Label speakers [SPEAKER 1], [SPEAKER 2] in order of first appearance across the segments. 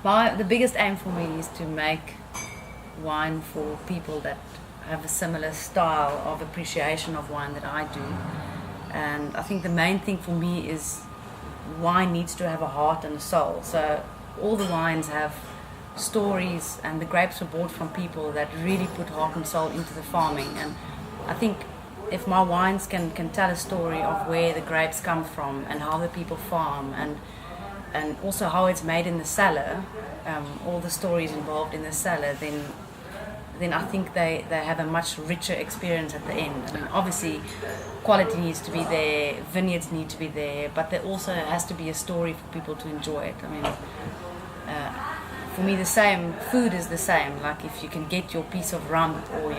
[SPEAKER 1] The biggest aim for me is to make wine for people that have a similar style of appreciation of wine that I do. And I think the main thing for me is wine needs to have a heart and a soul. So all the wines have stories, and the grapes were bought from people that really put heart and soul into the farming. And I think if my wines can tell a story of where the grapes come from and how the people farm, and also how it's made in the cellar, all the stories involved in the cellar, then I think they have a much richer experience at the end. I mean, obviously, quality needs to be there, vineyards need to be there, but there also has to be a story for people to enjoy it. I mean, for me, the same food is the same. Like if you can get your piece of rump or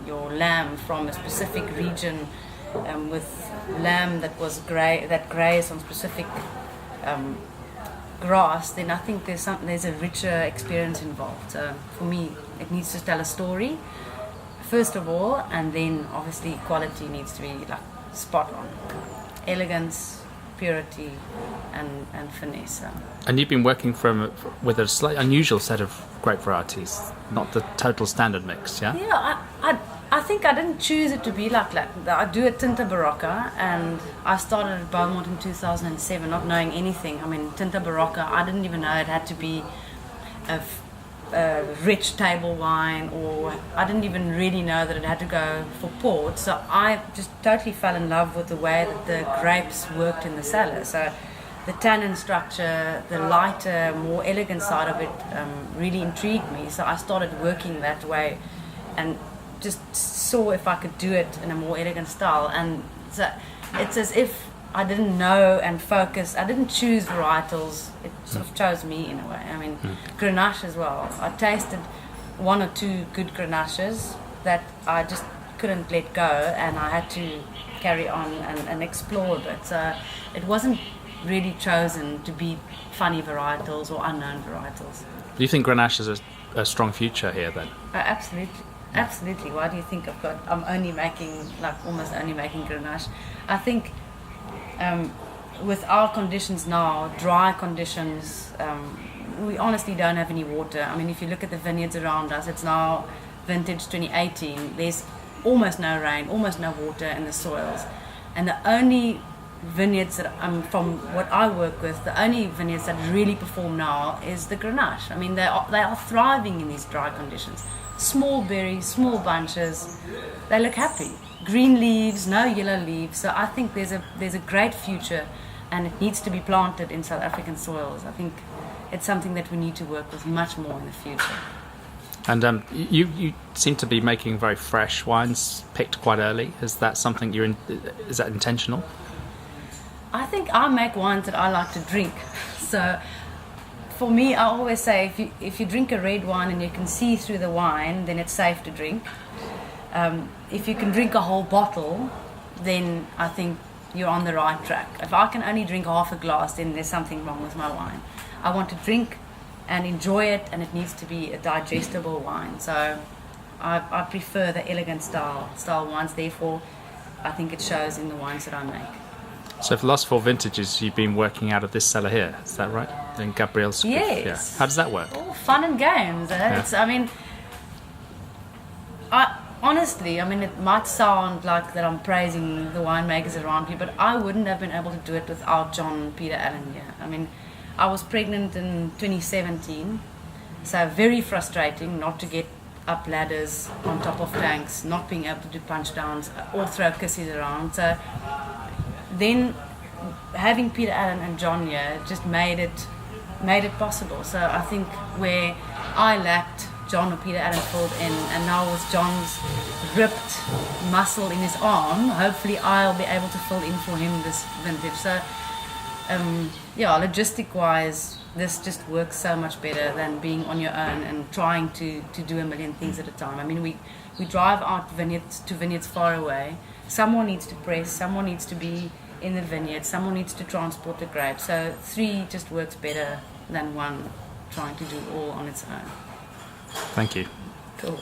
[SPEAKER 1] your lamb from a specific region, with lamb that grazed on specific grass, then I think there's a richer experience involved. So for me, it needs to tell a story first of all, and then obviously quality needs to be like spot on, elegance, purity, and finesse.
[SPEAKER 2] And you've been working with a slightly unusual set of grape varieties, not the total standard mix, yeah?
[SPEAKER 1] Yeah, I think I didn't choose it to be like that. I do a Tinta Barocca, and I started at Beaumont in 2007, not knowing anything. I mean, Tinta Barocca, I didn't even know it had to be a rich table wine, or I didn't even really know that it had to go for port. So I just totally fell in love with the way that the grapes worked in the cellar. So the tannin structure, the lighter, more elegant side of it really intrigued me. So I started working that way and just saw if I could do it in a more elegant style. And so it's as if I didn't know and focus. I didn't choose varietals. It sort of chose me in a way. I mean, Grenache as well. I tasted one or two good Grenaches that I just couldn't let go, and I had to carry on and explore a bit. So it wasn't really chosen to be funny varietals or unknown varietals.
[SPEAKER 2] Do you think Grenache has a strong future here then?
[SPEAKER 1] Absolutely. Absolutely. Why do you think I'm only making, almost only making Grenache? I think with our conditions now, dry conditions, we honestly don't have any water. I mean, if you look at the vineyards around us, it's now vintage 2018. There's almost no rain, almost no water in the soils. And the only vineyards that from what I work with, the only vineyards that really perform now is the Grenache. I mean, they are thriving in these dry conditions. Small berries, small bunches, they look happy. Green leaves, no yellow leaves. So I think there's a great future, and it needs to be planted in South African soils. I think it's something that we need to work with much more in the future.
[SPEAKER 2] And you seem to be making very fresh wines, picked quite early. Is that something is that intentional?
[SPEAKER 1] I think I make wines that I like to drink. So for me, I always say if you drink a red wine and you can see through the wine, then it's safe to drink. If you can drink a whole bottle, then I think you're on the right track. If I can only drink half a glass, then there's something wrong with my wine. I want to drink and enjoy it, and it needs to be a digestible wine. So I prefer the elegant style wines. Therefore, I think it shows in the wines that I make.
[SPEAKER 2] So for the last 4 vintages, you've been working out of this cellar here, is that right? In Gabriel's?
[SPEAKER 1] Yes.
[SPEAKER 2] Yeah. How does that work?
[SPEAKER 1] All fun and games. Yeah. Honestly, it might sound like that I'm praising the winemakers around here, but I wouldn't have been able to do it without John Peter Allen here. I was pregnant in 2017, so very frustrating not to get up ladders on top of tanks, not being able to do punch downs or throw kissies around. So then having Peter Allen and John here just made it possible. So I think where I lacked, John or Peter Allen filled in, and now with John's ripped muscle in his arm, hopefully I'll be able to fill in for him this vintage. So logistic wise, this just works so much better than being on your own and trying to do a million things at a time. We drive out to vineyards far away. Someone needs to press, someone needs to be in the vineyard, someone needs to transport the grapes. So 3 just works better than 1 trying to do it all on its own.
[SPEAKER 2] Thank you.
[SPEAKER 1] Cool.